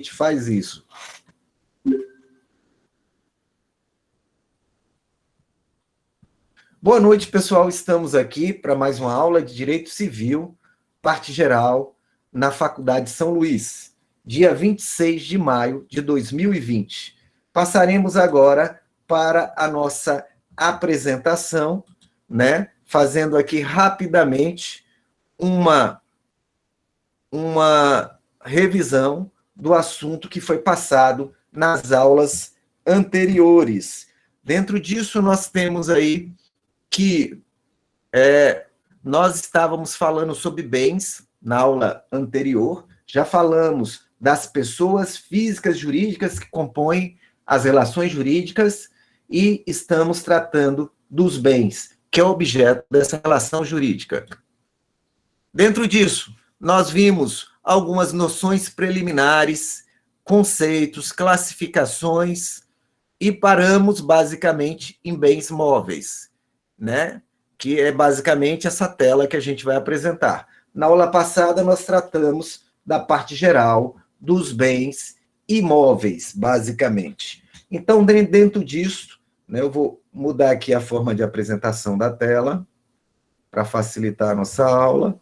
gente faz isso. Boa noite, pessoal. Estamos aqui para mais uma aula de Direito Civil, parte geral, na Faculdade São Luís, dia 26 de maio de 2020. Passaremos agora para a nossa apresentação, né? Fazendo aqui rapidamente uma revisão do assunto que foi passado nas aulas anteriores. Dentro disso, nós temos aí que nós estávamos falando sobre bens na aula anterior, já falamos das pessoas físicas jurídicas que compõem as relações jurídicas e estamos tratando dos bens, que é objeto dessa relação jurídica. Dentro disso, nós vimos algumas noções preliminares, conceitos, classificações e paramos basicamente em bens móveis, né? Que é basicamente essa tela que a gente vai apresentar. Na aula passada, nós tratamos da parte geral dos bens imóveis, basicamente. Então, dentro disso, né, eu vou mudar aqui a forma de apresentação da tela para facilitar a nossa aula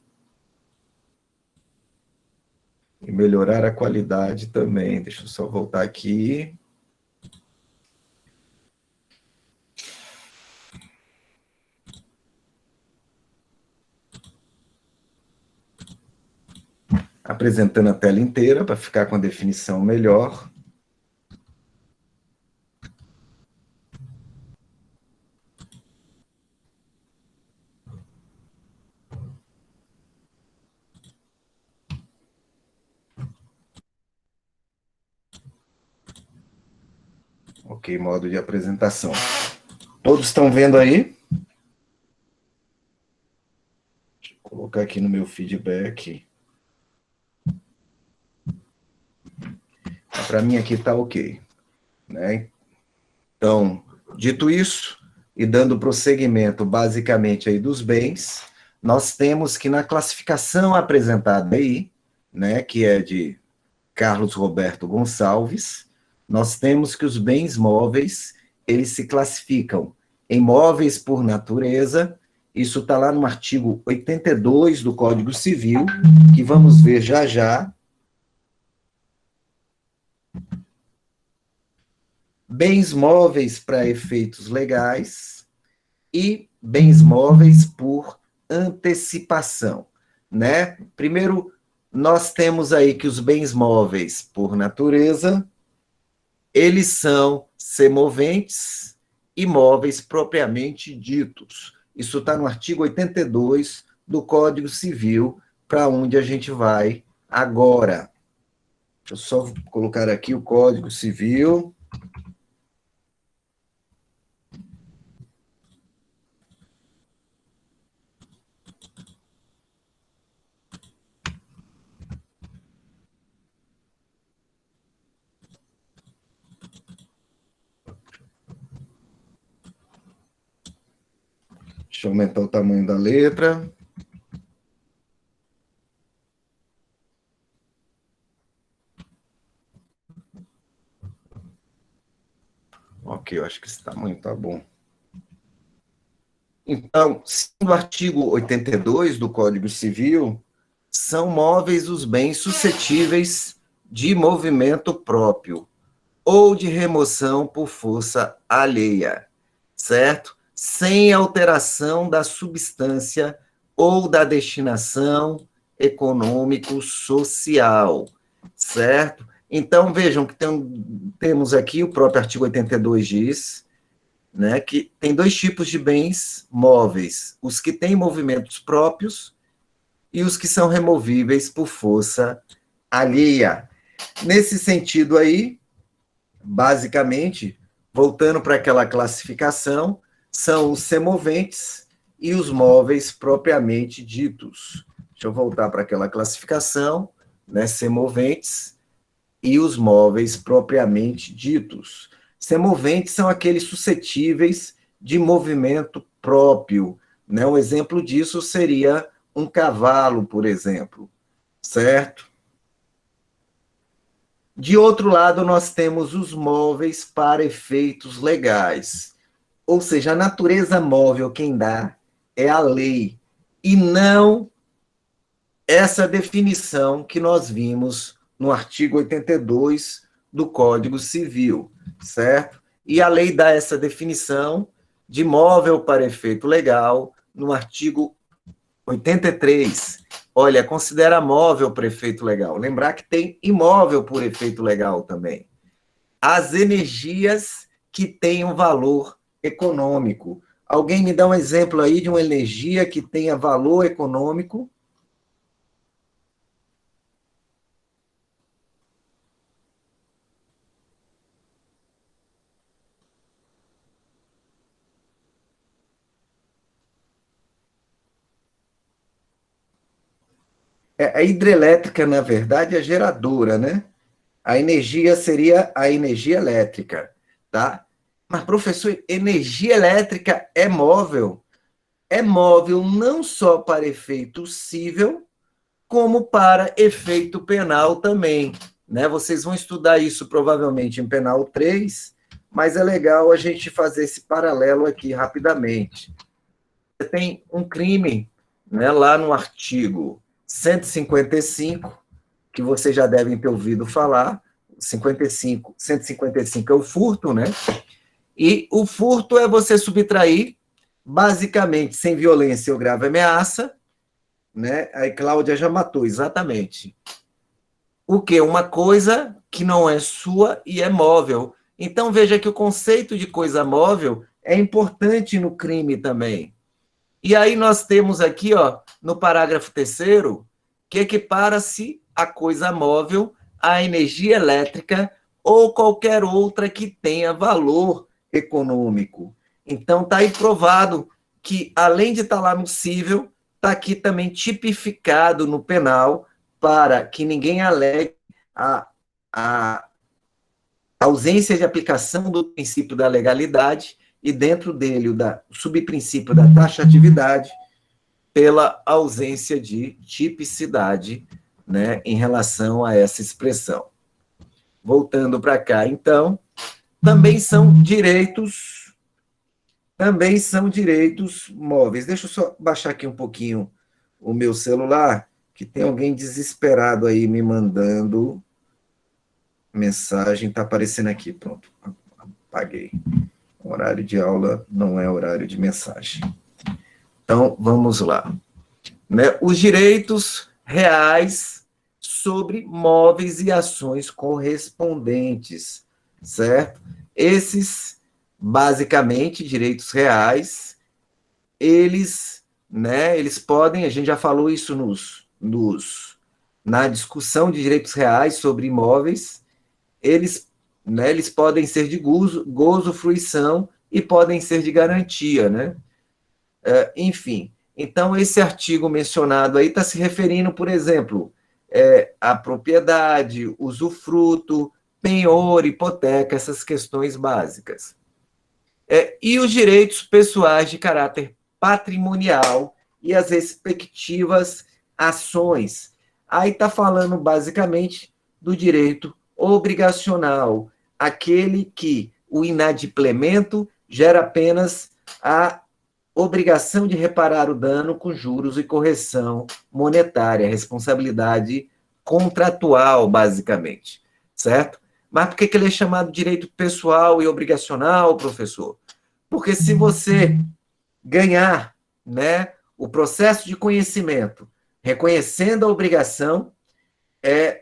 e melhorar a qualidade também. Deixa eu só voltar aqui. Apresentando a tela inteira para ficar com a definição melhor. Ok, modo de apresentação. Todos estão vendo aí? Deixa eu colocar aqui no meu feedback. Para mim aqui está ok, né? Então, dito isso, e dando prosseguimento basicamente aí dos bens, nós temos que na classificação apresentada aí, né, que é de Carlos Roberto Gonçalves, nós temos que os bens móveis, eles se classificam em móveis por natureza, isso está lá no artigo 82 do Código Civil, que vamos ver já já. Bens móveis para efeitos legais e bens móveis por antecipação, né? Primeiro, nós temos aí que os bens móveis por natureza, eles são semoventes e móveis propriamente ditos. Isso está no artigo 82 do Código Civil, para onde a gente vai agora. Deixa eu só colocar aqui o Código Civil. Deixa eu aumentar o tamanho da letra. Ok, eu acho que esse tamanho está bom. Então, segundo o artigo 82 do Código Civil, são móveis os bens suscetíveis de movimento próprio ou de remoção por força alheia, certo? Sem alteração da substância ou da destinação econômico-social, certo? Então, vejam que temos aqui, o próprio artigo 82 diz, né, que tem dois tipos de bens móveis, os que têm movimentos próprios e os que são removíveis por força alheia. Nesse sentido aí, basicamente, voltando para aquela classificação, são os semoventes e os móveis propriamente ditos. Deixa eu voltar para aquela classificação, né, semoventes e os móveis propriamente ditos. Semoventes são aqueles suscetíveis de movimento próprio, né? Um exemplo disso seria um cavalo, por exemplo, certo? De outro lado, nós temos os móveis para efeitos legais. Ou seja, a natureza móvel quem dá é a lei, e não essa definição que nós vimos no artigo 82 do Código Civil, certo? E a lei dá essa definição de móvel para efeito legal no artigo 83. Olha, considera móvel para efeito legal. Lembrar que tem imóvel por efeito legal também. As energias que têm um valor econômico. Alguém me dá um exemplo aí de uma energia que tenha valor econômico? A hidrelétrica, na verdade, é geradora, né? A energia seria a energia elétrica, tá? Mas, professor, energia elétrica é móvel? É móvel não só para efeito cível, como para efeito penal também, né? Vocês vão estudar isso provavelmente em Penal 3, mas é legal a gente fazer esse paralelo aqui rapidamente. Você tem um crime, né, lá no artigo 155, que vocês já devem ter ouvido falar, 155 é o furto, né? E o furto é você subtrair, basicamente, sem violência ou grave ameaça, né? Aí Cláudia já matou, exatamente. O quê? Uma coisa que não é sua e é móvel. Então, veja que o conceito de coisa móvel é importante no crime também. E aí nós temos aqui, ó, no parágrafo 3º, que equipara-se a coisa móvel à energia elétrica ou qualquer outra que tenha valor econômico. Então, está aí provado que, além de estar lá no cível, está aqui também tipificado no penal para que ninguém alegue a ausência de aplicação do princípio da legalidade e, dentro dele, o subprincípio da taxatividade, pela ausência de tipicidade, né, em relação a essa expressão. Voltando para cá, então, também são direitos móveis. Deixa eu só baixar aqui um pouquinho o meu celular, que tem alguém desesperado aí me mandando mensagem, está aparecendo aqui, pronto, apaguei. Horário de aula não é horário de mensagem. Então, vamos lá. Né? Os direitos reais sobre móveis e ações correspondentes, certo? Esses, basicamente, direitos reais, eles podem, a gente já falou isso na discussão de direitos reais sobre imóveis, eles podem ser de gozo, fruição e podem ser de garantia, né? Enfim, então esse artigo mencionado aí está se referindo, por exemplo, à propriedade, usufruto, penhor, hipoteca, essas questões básicas. E os direitos pessoais de caráter patrimonial e as respectivas ações. Aí está falando basicamente do direito obrigacional, aquele que o inadimplemento gera apenas a obrigação de reparar o dano com juros e correção monetária, responsabilidade contratual, basicamente, certo? Mas por que ele é chamado de direito pessoal e obrigacional, professor? Porque se você ganhar, né, o processo de conhecimento, reconhecendo a obrigação,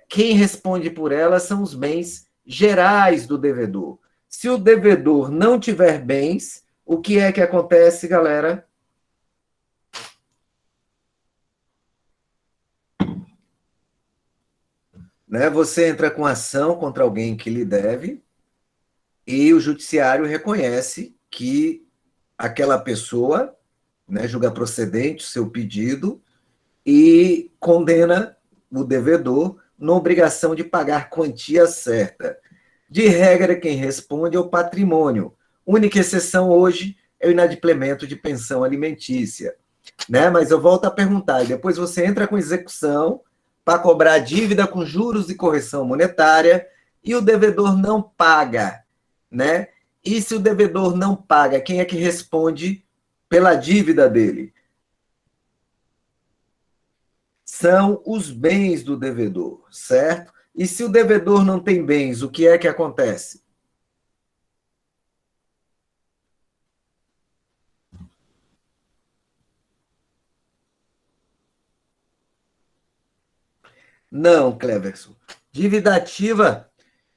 quem responde por ela são os bens gerais do devedor. Se o devedor não tiver bens, o que é que acontece, galera? Né? Você entra com ação contra alguém que lhe deve e o judiciário reconhece que aquela pessoa, né, julga procedente o seu pedido e condena o devedor na obrigação de pagar quantia certa. De regra, quem responde é o patrimônio. Única exceção hoje é o inadimplemento de pensão alimentícia. Né? Mas eu volto a perguntar, e depois você entra com execução para cobrar a dívida com juros e correção monetária, e o devedor não paga, né? E se o devedor não paga, quem é que responde pela dívida dele? São os bens do devedor, certo? E se o devedor não tem bens, o que é que acontece? Não, Cleverson. Dívida ativa,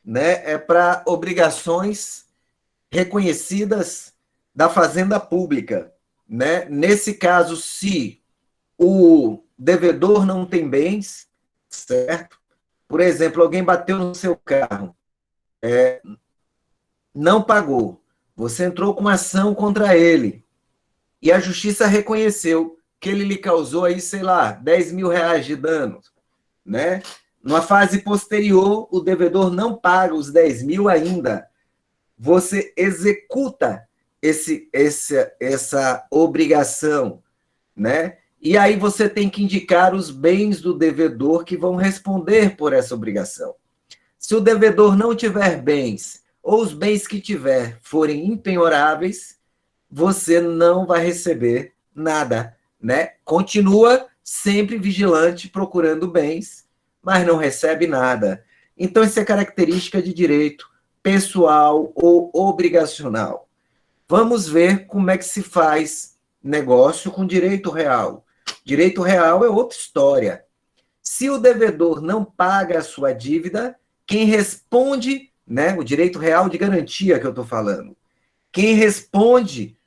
né, é para obrigações reconhecidas da Fazenda Pública, né? Nesse caso, se o devedor não tem bens, certo? Por exemplo, alguém bateu no seu carro, não pagou, você entrou com ação contra ele e a justiça reconheceu que ele lhe causou aí, sei lá, 10 mil reais de danos, né? Numa fase posterior, o devedor não paga os 10 mil ainda. Você executa essa obrigação, né? E aí você tem que indicar os bens do devedor que vão responder por essa obrigação. Se o devedor não tiver bens, ou os bens que tiver forem impenhoráveis, você não vai receber nada, né? Continua sempre vigilante, procurando bens, mas não recebe nada. Então, isso é característica de direito pessoal ou obrigacional. Vamos ver como é que se faz negócio com direito real. Direito real é outra história. Se o devedor não paga a sua dívida, quem responde, né, o direito real de garantia que eu estou falando, quem responde,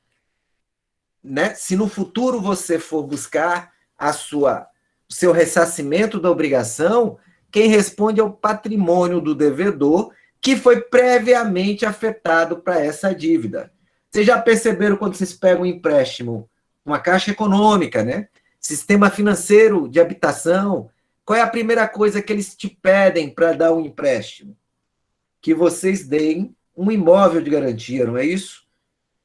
né, se no futuro você for buscar o seu ressarcimento da obrigação, quem responde é o patrimônio do devedor que foi previamente afetado para essa dívida. Vocês já perceberam quando vocês pegam um empréstimo, uma caixa econômica, né? Sistema financeiro de habitação, qual é a primeira coisa que eles te pedem para dar um empréstimo? Que vocês deem um imóvel de garantia, não é isso?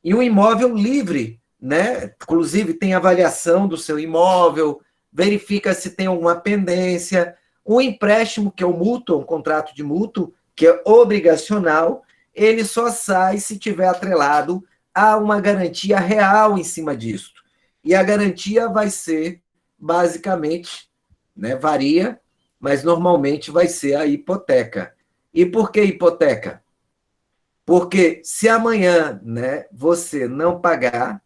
E um imóvel livre, né? Inclusive tem avaliação do seu imóvel, verifica se tem alguma pendência. Um empréstimo, que é o mútuo, um contrato de mútuo, que é obrigacional, ele só sai se tiver atrelado a uma garantia real em cima disso. E a garantia vai ser, basicamente, né, varia, mas normalmente vai ser a hipoteca. E por que hipoteca? Porque se amanhã, né, você não pagar,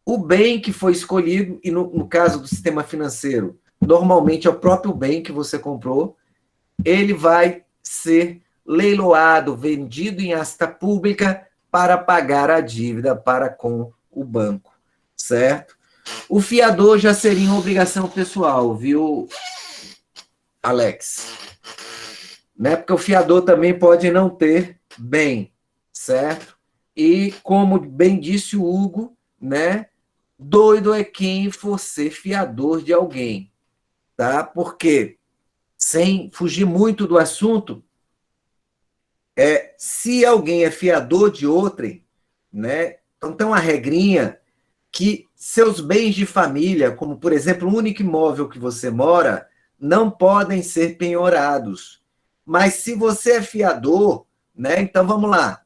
o bem que foi escolhido, e no caso do sistema financeiro, normalmente é o próprio bem que você comprou, ele vai ser leiloado, vendido em asta pública para pagar a dívida para com o banco, certo? O fiador já seria uma obrigação pessoal, viu, Alex? Né? Porque o fiador também pode não ter bem, certo? E como bem disse o Hugo, né? Doido é quem for ser fiador de alguém, tá? Porque, sem fugir muito do assunto, se alguém é fiador de outrem, né? Então tem uma regrinha que seus bens de família, como por exemplo o único imóvel que você mora, não podem ser penhorados. Mas se você é fiador, né? Então vamos lá.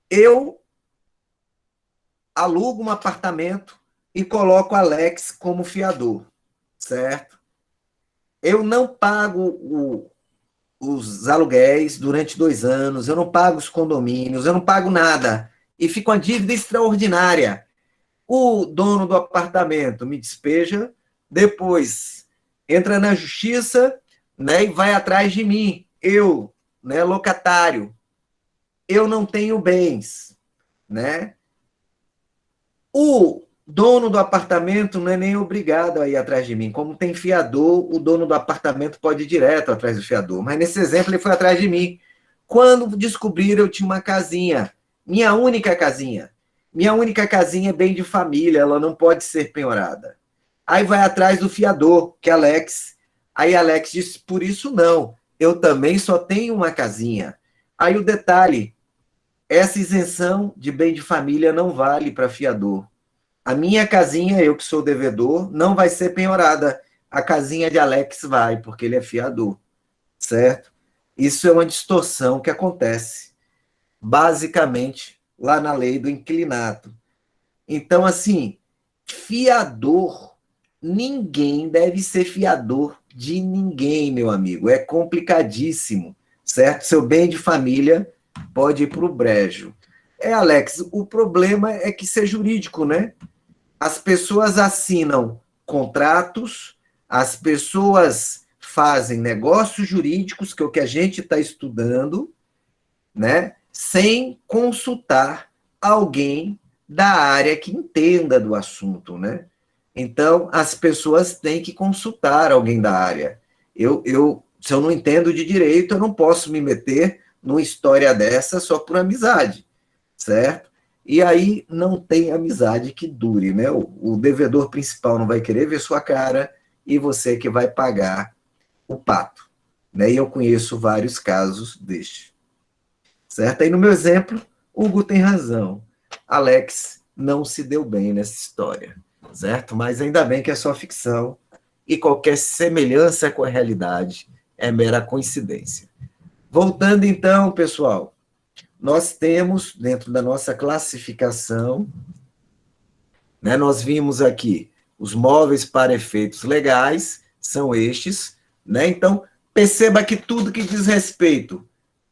Eu alugo um apartamento e coloco Alex como fiador, certo? Eu não pago os aluguéis durante 2 anos, eu não pago os condomínios, eu não pago nada. E fica uma dívida extraordinária. O dono do apartamento me despeja, depois entra na justiça, né, e vai atrás de mim. Eu, né, locatário, eu não tenho bens, né? O dono do apartamento não é nem obrigado a ir atrás de mim. Como tem fiador, o dono do apartamento pode ir direto atrás do fiador. Mas nesse exemplo, ele foi atrás de mim. Quando descobriram, eu tinha uma casinha. Minha única casinha. Minha única casinha é bem de família, ela não pode ser penhorada. Aí vai atrás do fiador, que é Alex. Aí Alex disse, por isso não. Eu também só tenho uma casinha. Aí o detalhe, essa isenção de bem de família não vale para fiador. A minha casinha, eu que sou devedor, não vai ser penhorada. A casinha de Alex vai, porque ele é fiador, certo? Isso é uma distorção que acontece, basicamente, lá na lei do inclinato. Então, assim, fiador, ninguém deve ser fiador de ninguém, meu amigo. É complicadíssimo, certo? Seu bem de família pode ir para o brejo. Alex, o problema é que isso é jurídico, né? As pessoas assinam contratos, as pessoas fazem negócios jurídicos, que é o que a gente está estudando, né? Sem consultar alguém da área que entenda do assunto, né? Então, as pessoas têm que consultar alguém da área. Se eu não entendo de direito, eu não posso me meter numa história dessa só por amizade, certo? E aí não tem amizade que dure, né? O devedor principal não vai querer ver sua cara e você que vai pagar o pato, né? E eu conheço vários casos deste, certo? Aí no meu exemplo, Hugo tem razão. Alex não se deu bem nessa história, certo? Mas ainda bem que é só ficção e qualquer semelhança com a realidade é mera coincidência. Voltando então, pessoal, nós temos, dentro da nossa classificação, né, nós vimos aqui os móveis para efeitos legais, são estes, né? Então, perceba que tudo que diz respeito,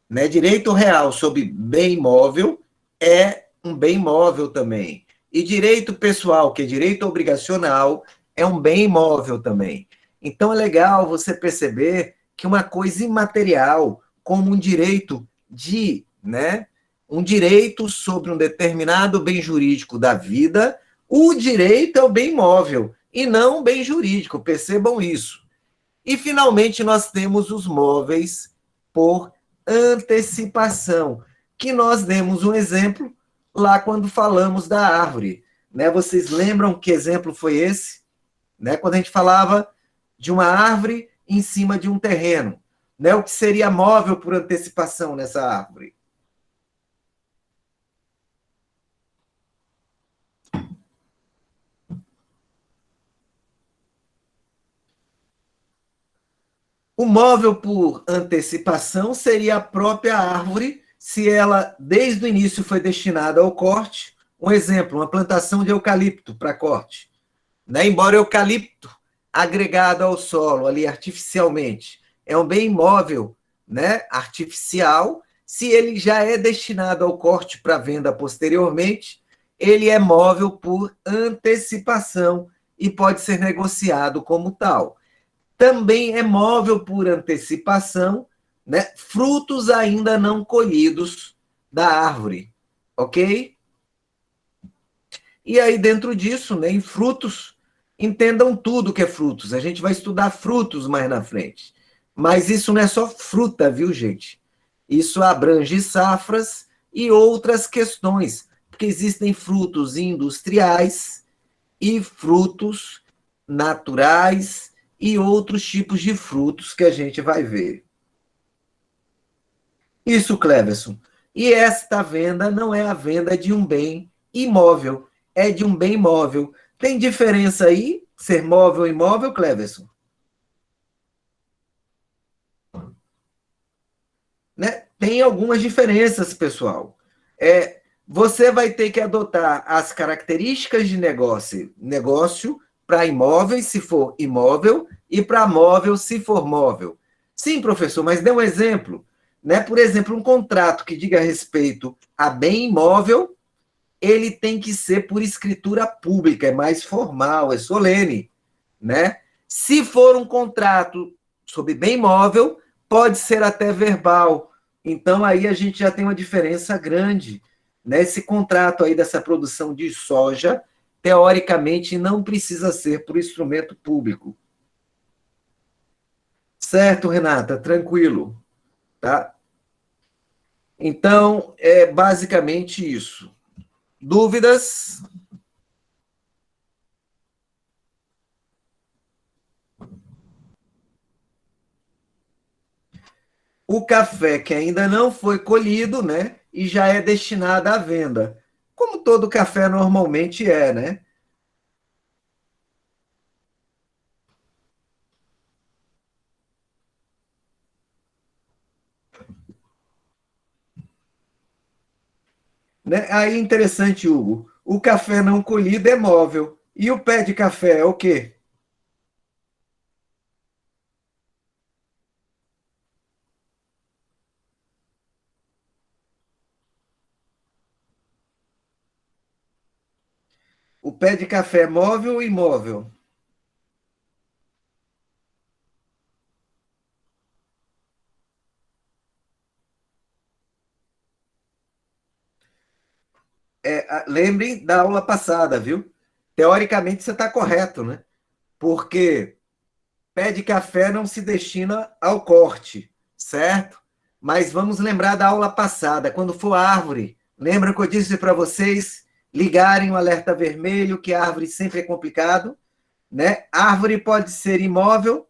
né, direito real sobre bem imóvel é um bem imóvel também. E direito pessoal, que é direito obrigacional, é um bem imóvel também. Então, é legal você perceber que uma coisa imaterial, como um direito né, um direito sobre um determinado bem jurídico da vida, o direito é o bem imóvel e não o bem jurídico, percebam isso. E, finalmente, nós temos os móveis por antecipação, que nós demos um exemplo lá quando falamos da árvore. Né? Vocês lembram que exemplo foi esse? Né? Quando a gente falava de uma árvore em cima de um terreno. Né? O que seria móvel por antecipação nessa árvore? O móvel por antecipação seria a própria árvore, se ela, desde o início, foi destinada ao corte. Um exemplo, uma plantação de eucalipto para corte. Né? Embora o eucalipto, agregado ao solo ali artificialmente, é um bem imóvel, né? Artificial, se ele já é destinado ao corte para venda posteriormente, ele é móvel por antecipação e pode ser negociado como tal. Também é móvel por antecipação, né? Frutos ainda não colhidos da árvore, ok? E aí, dentro disso, né, em frutos, entendam tudo que é frutos. A gente vai estudar frutos mais na frente. Mas isso não é só fruta, viu, gente? Isso abrange safras e outras questões, porque existem frutos industriais e frutos naturais e outros tipos de frutos que a gente vai ver. Isso, Cleverson. E esta venda não é a venda de um bem imóvel, é de um bem móvel. Tem diferença aí, ser móvel ou imóvel, Cleverson? Né? Tem algumas diferenças, pessoal. Você vai ter que adotar as características de negócio para imóveis, se for imóvel, e para móvel, se for móvel. Sim, professor, mas dê um exemplo. Né? Por exemplo, um contrato que diga respeito a bem imóvel, ele tem que ser por escritura pública, é mais formal, é solene, né? Se for um contrato sobre bem imóvel, pode ser até verbal. Então aí a gente já tem uma diferença grande, né? Esse contrato aí dessa produção de soja, teoricamente não precisa ser por instrumento público. Certo, Renata? Tranquilo, tá? Então, é basicamente isso. Dúvidas? O café que ainda não foi colhido, né? E já é destinado à venda. Como todo café normalmente é, né? Né? Aí, interessante, Hugo. O café não colhido é móvel. E o pé de café é o quê? O pé de café é móvel ou imóvel? Lembrem da aula passada, viu? Teoricamente você está correto, né? Porque pé de café não se destina ao corte, certo? Mas vamos lembrar da aula passada, quando for árvore. Lembra que eu disse para vocês ligarem o alerta vermelho, que a árvore sempre é complicado, né? Árvore pode ser imóvel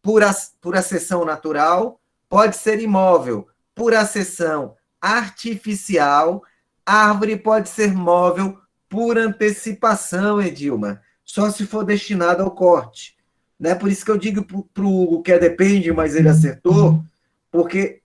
por acessão natural, pode ser imóvel por acessão artificial, árvore pode ser móvel por antecipação, Edilma, só se for destinado ao corte. Né? Por isso que eu digo para o Hugo que depende, mas ele acertou, porque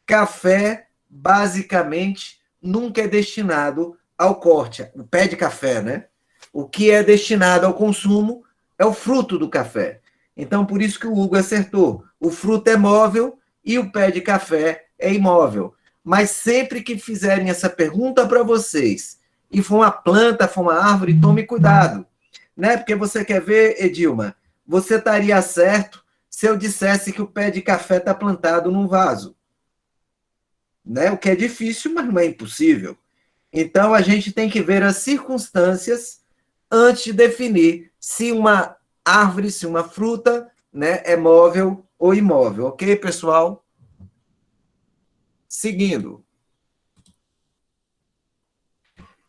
café, basicamente, nunca é destinado ao corte, o pé de café, né? O que é destinado ao consumo é o fruto do café. Então, por isso que o Hugo acertou. O fruto é móvel e o pé de café é imóvel. Mas sempre que fizerem essa pergunta para vocês, e for uma planta, for uma árvore, tome cuidado. Né? Porque você quer ver, Edilma, você estaria certo se eu dissesse que o pé de café está plantado num vaso. Né? O que é difícil, mas não é impossível. Então, a gente tem que ver as circunstâncias antes de definir se uma árvore, se uma fruta, né, é móvel ou imóvel. Ok, pessoal? Seguindo.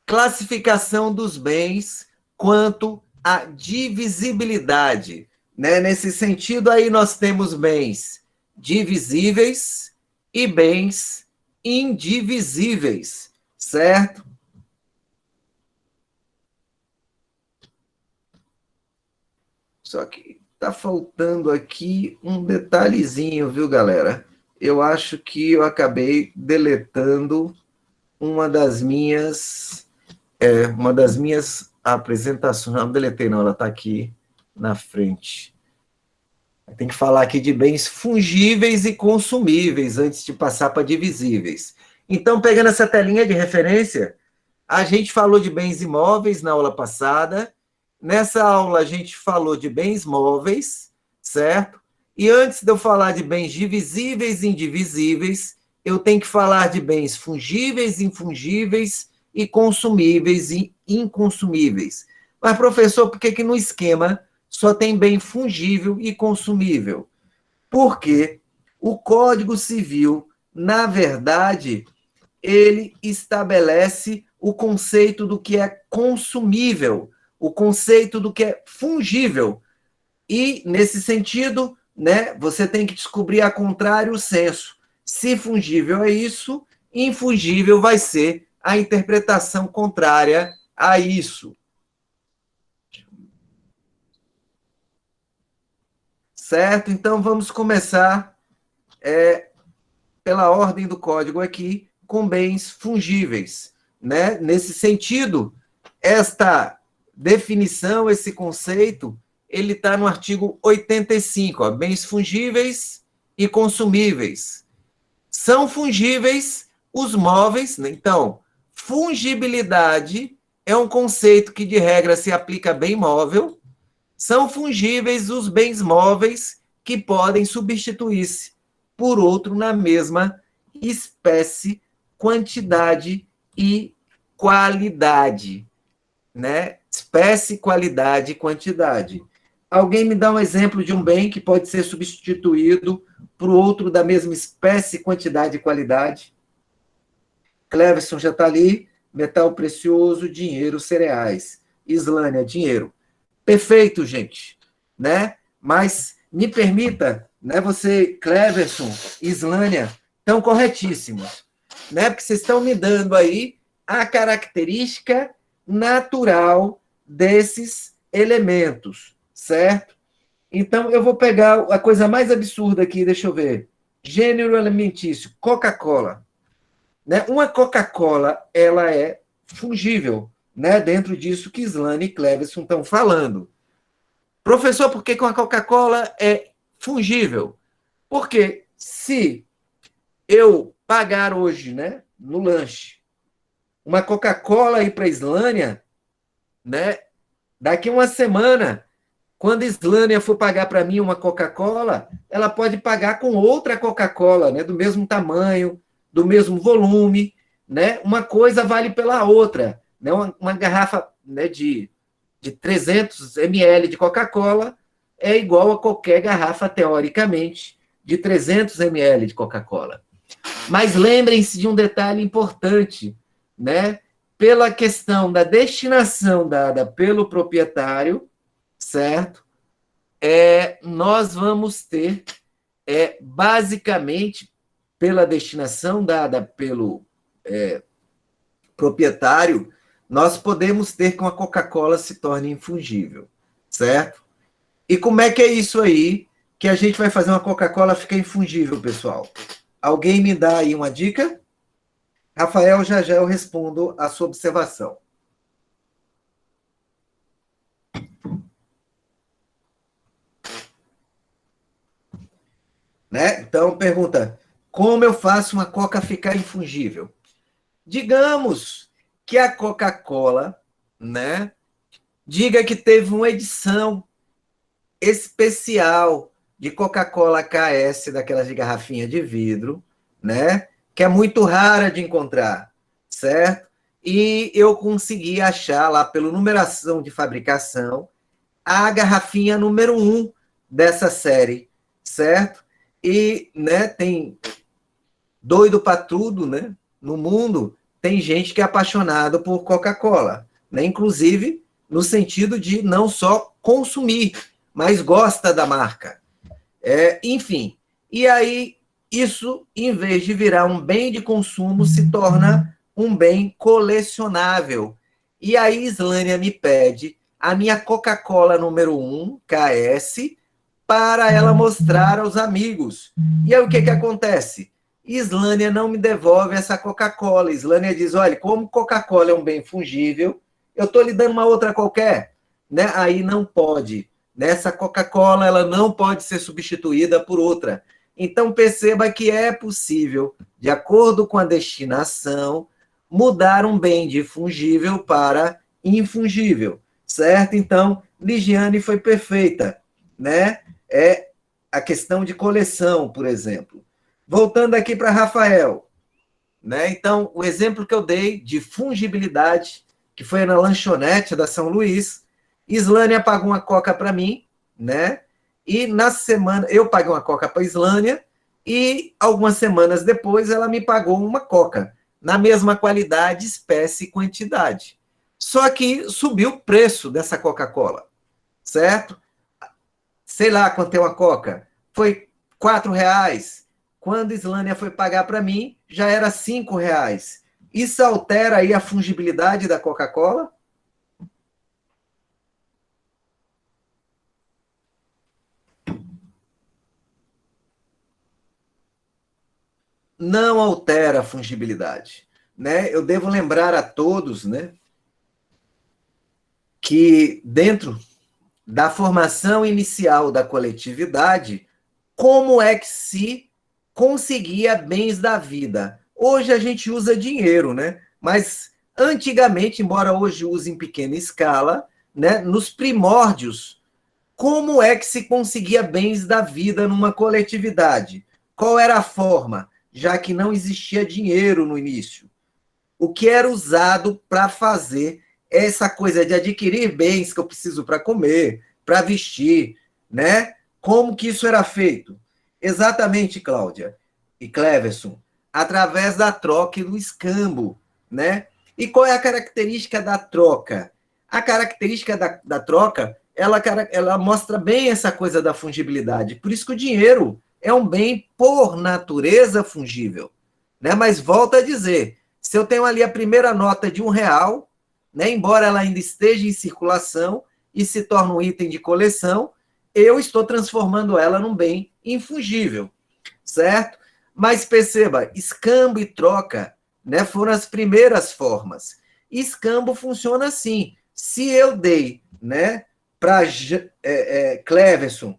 Classificação dos bens quanto à divisibilidade. Né? Nesse sentido, aí nós temos bens divisíveis e bens indivisíveis, certo? Só que tá faltando aqui um detalhezinho, viu, galera? Eu acho que eu acabei deletando uma das minhas apresentações. Não deletei, não, ela está aqui na frente. Tem que falar aqui de bens fungíveis e consumíveis antes de passar para divisíveis. Então, pegando essa telinha de referência, a gente falou de bens imóveis na aula passada. Nessa aula, a gente falou de bens móveis, certo? E antes de eu falar de bens divisíveis e indivisíveis, eu tenho que falar de bens fungíveis, infungíveis e consumíveis e inconsumíveis. Mas, professor, por que, que no esquema só tem bem fungível e consumível? Porque o Código Civil, na verdade, ele estabelece o conceito do que é consumível, o conceito do que é fungível. E, nesse sentido, né, você tem que descobrir a contrário o senso. Se fungível é isso, infungível vai ser a interpretação contrária a isso. Certo? Então, vamos começar pela ordem do código aqui, com bens fungíveis. Né? Nesse sentido, esta definição, esse conceito, ele está no artigo 85, ó, bens fungíveis e consumíveis. São fungíveis os móveis, né? Então, fungibilidade é um conceito que, de regra, se aplica a bem móvel. São fungíveis os bens móveis que podem substituir-se por outro na mesma espécie, quantidade e qualidade, né? Espécie, qualidade e quantidade. Alguém me dá um exemplo de um bem que pode ser substituído por outro da mesma espécie, quantidade e qualidade? Cleverson já está ali. Metal precioso, dinheiro, cereais. Islânia, dinheiro. Perfeito, gente, né? Mas me permita, né? Você, Cleverson, Islânia, estão corretíssimos, né? Porque vocês estão me dando aí a característica natural desses elementos, certo? Então, eu vou pegar a coisa mais absurda aqui, deixa eu ver. Gênero alimentício, Coca-Cola. né? Uma Coca-Cola, ela é fungível, né? Dentro disso que Slane e Cleverson estão falando. Professor, por que uma Coca-Cola é fungível? Porque se eu pagar hoje, né, no lanche, uma Coca-Cola aí para a Islânia, né, daqui uma semana, quando a Islânia for pagar para mim uma Coca-Cola, ela pode pagar com outra Coca-Cola, né, do mesmo tamanho, do mesmo volume, né? Uma coisa vale pela outra, né? Uma garrafa, né, de 300 ml de Coca-Cola é igual a qualquer garrafa, teoricamente, de 300 ml de Coca-Cola. Mas lembrem-se de um detalhe importante, né? Pela questão da destinação dada pelo proprietário, certo? Nós vamos ter, basicamente, pela destinação dada pelo proprietário, nós podemos ter que uma Coca-Cola se torne infungível, certo? E como é que é isso aí que a gente vai fazer uma Coca-Cola ficar infungível, pessoal? Alguém me dá aí uma dica? Rafael, já já eu respondo a sua observação. Né? Então, pergunta, como eu faço uma Coca ficar infungível? Digamos que a Coca-Cola, né, diga que teve uma edição especial de Coca-Cola KS, daquelas de garrafinha de vidro, né, que é muito rara de encontrar, certo? E eu consegui achar lá, pela numeração de fabricação, a garrafinha número 1 dessa série, certo? E, né, tem doido para tudo, né? No mundo, tem gente que é apaixonada por Coca-Cola, né? Inclusive no sentido de não só consumir, mas gosta da marca. Enfim, e aí isso, em vez de virar um bem de consumo, se torna um bem colecionável. E aí Islânia me pede a minha Coca-Cola número 1, KS, para ela mostrar aos amigos. E aí o que, que acontece? Islânia não me devolve essa Coca-Cola. Islânia diz, olha, como Coca-Cola é um bem fungível, eu estou lhe dando uma outra qualquer, né? Aí não pode. Nessa Coca-Cola, ela não pode ser substituída por outra. Então, perceba que é possível, de acordo com a destinação, mudar um bem de fungível para infungível, certo? Então, Ligiane foi perfeita, né? É a questão de coleção, por exemplo. Voltando aqui para Rafael, né? Então, o exemplo que eu dei de fungibilidade, que foi na lanchonete da São Luís, Islânia pagou uma coca para mim, né? E na semana, eu paguei uma coca para Islânia, e algumas semanas depois ela me pagou uma coca, na mesma qualidade, espécie e quantidade. Só que subiu o preço dessa Coca-Cola, certo? Sei lá quanto é uma coca. Foi R$ 4. Quando Islânia foi pagar para mim, já era R$ 5. Isso altera aí a fungibilidade da Coca-Cola? Não altera a fungibilidade, né? Eu devo lembrar a todos, né, que dentro da formação inicial da coletividade, como é que se conseguia bens da vida? Hoje a gente usa dinheiro, né? Mas antigamente, embora hoje use em pequena escala, né, nos primórdios, como é que se conseguia bens da vida numa coletividade? Qual era a forma? Já que não existia dinheiro no início. O que era usado para fazer essa coisa de adquirir bens que eu preciso para comer, para vestir, né? Como que isso era feito? Exatamente, Cláudia e Cleverson, através da troca e do escambo, né? E qual é a característica da troca? A característica da troca, ela mostra bem essa coisa da fungibilidade. Por isso que o dinheiro é um bem, por natureza, fungível, né? Mas volta a dizer, se eu tenho ali a primeira nota de R$ 1, né, embora ela ainda esteja em circulação e se torne um item de coleção, eu estou transformando ela num bem infungível, certo? Mas perceba, escambo e troca né? Foram as primeiras formas. Escambo funciona assim. Se eu dei, né, para Cleverson,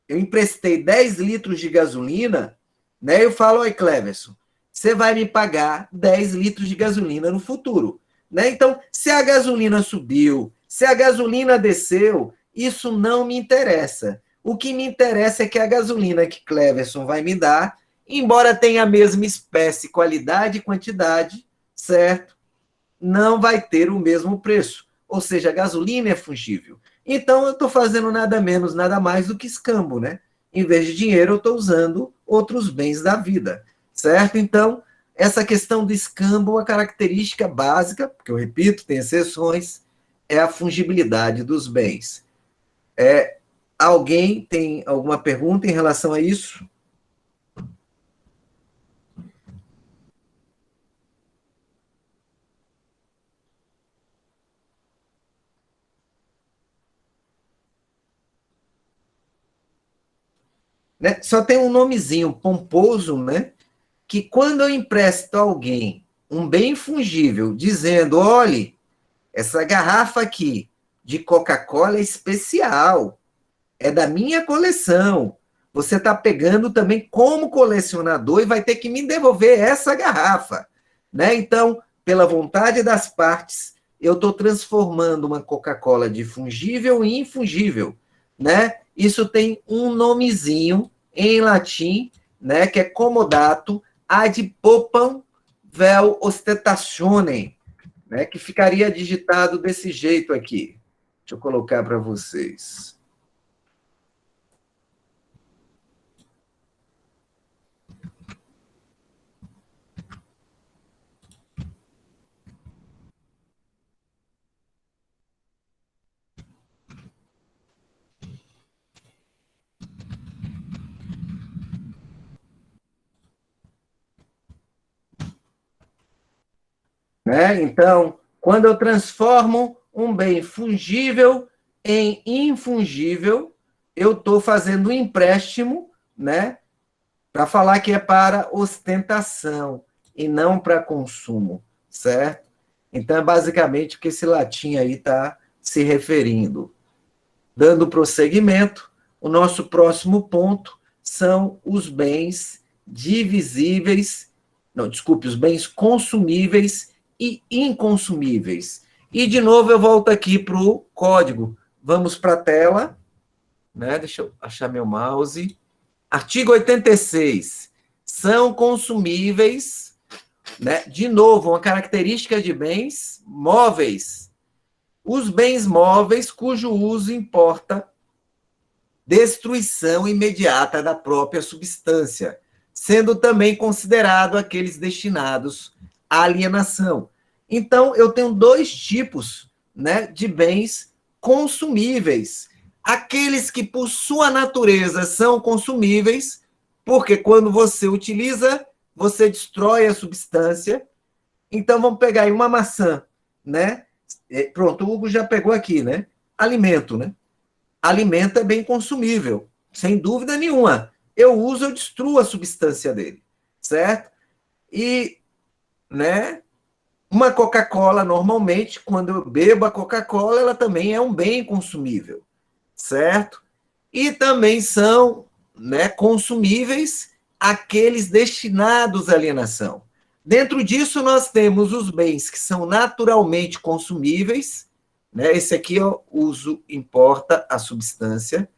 eu emprestei 10 litros de gasolina, né? Eu falo, oi, Cleverson, você vai me pagar 10 litros de gasolina no futuro. Né? Então, se a gasolina subiu, se a gasolina desceu, isso não me interessa. O que me interessa é que a gasolina que Cleverson vai me dar, embora tenha a mesma espécie, qualidade e quantidade, certo? Não vai ter o mesmo preço. Ou seja, a gasolina é fungível. Então, eu estou fazendo nada menos, nada mais do que escambo, né? Em vez de dinheiro, eu estou usando outros bens da vida, certo? Então, essa questão do escambo, a característica básica, porque eu repito, tem exceções, é a fungibilidade dos bens. Alguém tem alguma pergunta em relação a isso? Né? Só tem um nomezinho pomposo, né? Que quando eu empresto a alguém um bem fungível, dizendo, olhe, essa garrafa aqui de Coca-Cola é especial, é da minha coleção. Você está pegando também como colecionador e vai ter que me devolver essa garrafa. Né? Então, pela vontade das partes, eu estou transformando uma Coca-Cola de fungível em infungível. Né? Isso tem um nomezinho em latim, né, que é comodato ad popam vel ostentationem, né, que ficaria digitado desse jeito aqui. Deixa eu colocar para vocês. Né? Então, quando eu transformo um bem fungível em infungível, eu estou fazendo um empréstimo, né, para falar que é para ostentação e não para consumo, certo? Então, é basicamente o que esse latim aí está se referindo. Dando prosseguimento, o nosso próximo ponto são os bens divisíveis, não, desculpe, os bens consumíveis e inconsumíveis. E, de novo, eu volto aqui para o código. Vamos para a tela, né? Deixa eu achar meu mouse. Artigo 86. São consumíveis, né? De novo, uma característica de bens móveis. Os bens móveis cujo uso importa destruição imediata da própria substância, sendo também considerado aqueles destinados à alienação. Então, eu tenho dois tipos, né, de bens consumíveis. Aqueles que, por sua natureza, são consumíveis, porque quando você utiliza, você destrói a substância. Então, vamos pegar aí uma maçã, né? Pronto, o Hugo já pegou aqui, né? Alimento, né? Alimento é bem consumível, sem dúvida nenhuma. Eu uso, eu destruo a substância dele, certo? E, né, uma Coca-Cola, normalmente, quando eu bebo a Coca-Cola, ela também é um bem consumível, certo? E também são, né, consumíveis aqueles destinados à alienação. Dentro disso, nós temos os bens que são naturalmente consumíveis, né? Esse aqui é o uso importa a substância,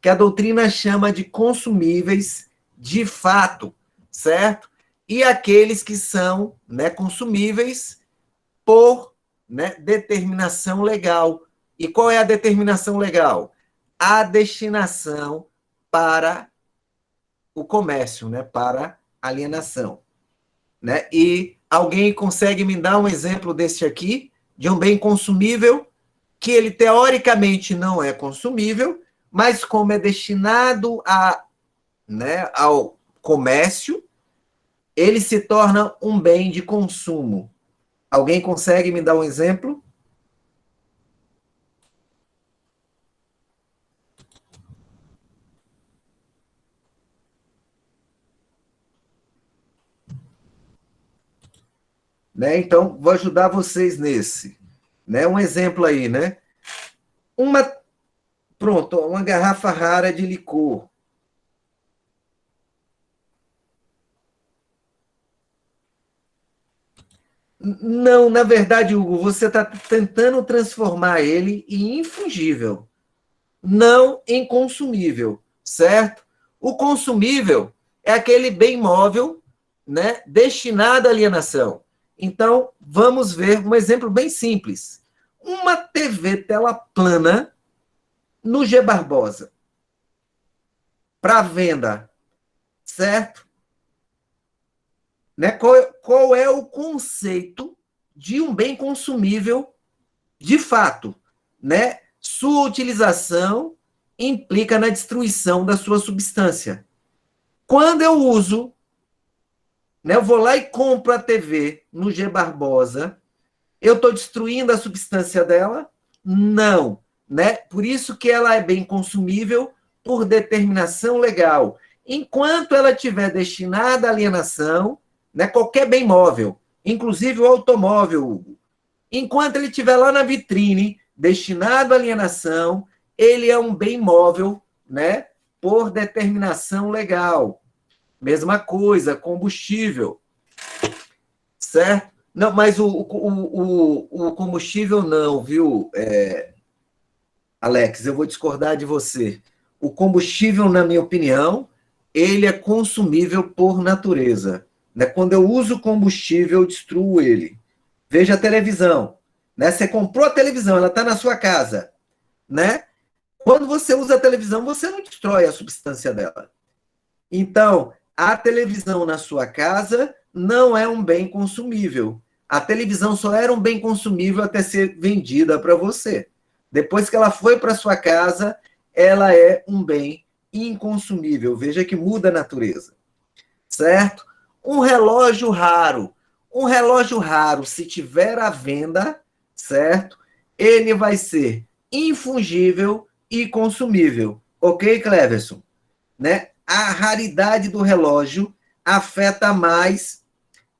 que a doutrina chama de consumíveis de fato, certo? E aqueles que são, né, consumíveis por, né, determinação legal. E qual é a determinação legal? A destinação para o comércio, né, para alienação. Né? E alguém consegue me dar um exemplo desse aqui, de um bem consumível, que ele teoricamente não é consumível, mas como é destinado a, né, ao comércio, ele se torna um bem de consumo. Alguém consegue me dar um exemplo? né? Então, vou ajudar vocês nesse, né? Um exemplo aí, né? Pronto, uma garrafa rara de licor. Não, na verdade, Hugo, você está tentando transformar ele em infungível, não em consumível, certo? O consumível é aquele bem móvel, né, destinado à alienação. Então, vamos ver um exemplo bem simples. Uma TV tela plana no G Barbosa, para venda, certo? Né? Qual é o conceito de um bem consumível de fato, né? Sua utilização implica na destruição da sua substância. Quando eu uso, né, eu vou lá e compro a TV no G Barbosa, eu estou destruindo a substância dela? Não, né? Por isso que ela é bem consumível por determinação legal. Enquanto ela estiver destinada à alienação, né, qualquer bem móvel, inclusive o automóvel, Hugo, enquanto ele estiver lá na vitrine, destinado à alienação, ele é um bem móvel, né, por determinação legal. Mesma coisa, combustível, certo? Não, mas o combustível não, viu, Alex? Eu vou discordar de você. O combustível, na minha opinião, ele é consumível por natureza. Né? Quando eu uso combustível, eu destruo ele. Veja a televisão. Né? Você comprou a televisão, ela está na sua casa. Né? Quando você usa a televisão, você não destrói a substância dela. Então, a televisão na sua casa não é um bem consumível. A televisão só era um bem consumível até ser vendida para você. Depois que ela foi para sua casa, ela é um bem inconsumível. Veja que muda a natureza. Certo? Um relógio raro. Um relógio raro, se tiver à venda, certo? Ele vai ser infungível e consumível. Ok, Cleverson? Né? A raridade do relógio afeta mais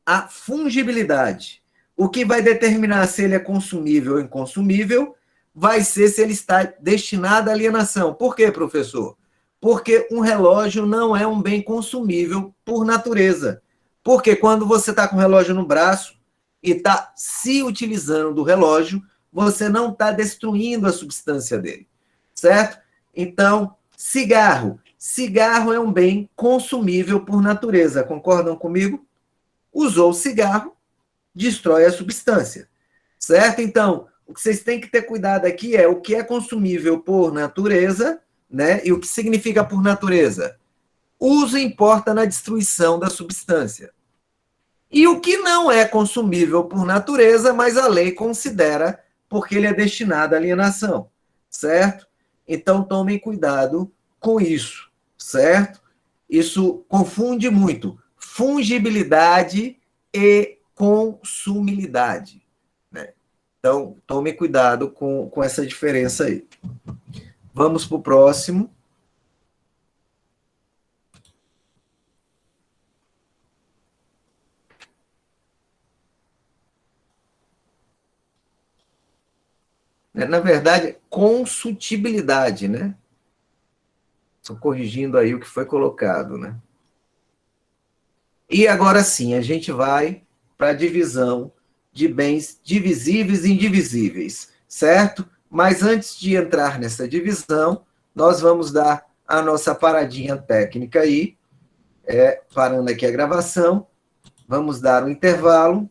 a fungibilidade. O que vai determinar se ele é consumível ou inconsumível vai ser se ele está destinado à alienação. Por quê, professor? Porque um relógio não é um bem consumível por natureza. Porque quando você está com o relógio no braço e está se utilizando do relógio, você não está destruindo a substância dele, certo? Então, cigarro. Cigarro é um bem consumível por natureza, concordam comigo? Usou o cigarro, destrói a substância, certo? Então, o que vocês têm que ter cuidado aqui é o que é consumível por natureza, né? E o que significa por natureza? Uso importa na destruição da substância. E o que não é consumível por natureza, mas a lei considera porque ele é destinado à alienação, certo? Então, tomem cuidado com isso, certo? Isso confunde muito fungibilidade e consumilidade, né? Então, tome cuidado com essa diferença aí. Vamos para o próximo. Na verdade, consutibilidade, né? Estou corrigindo aí o que foi colocado, né? E agora sim, a gente vai para a divisão de bens divisíveis e indivisíveis, certo? Mas antes de entrar nessa divisão, nós vamos dar a nossa paradinha técnica aí, parando aqui a gravação, vamos dar um intervalo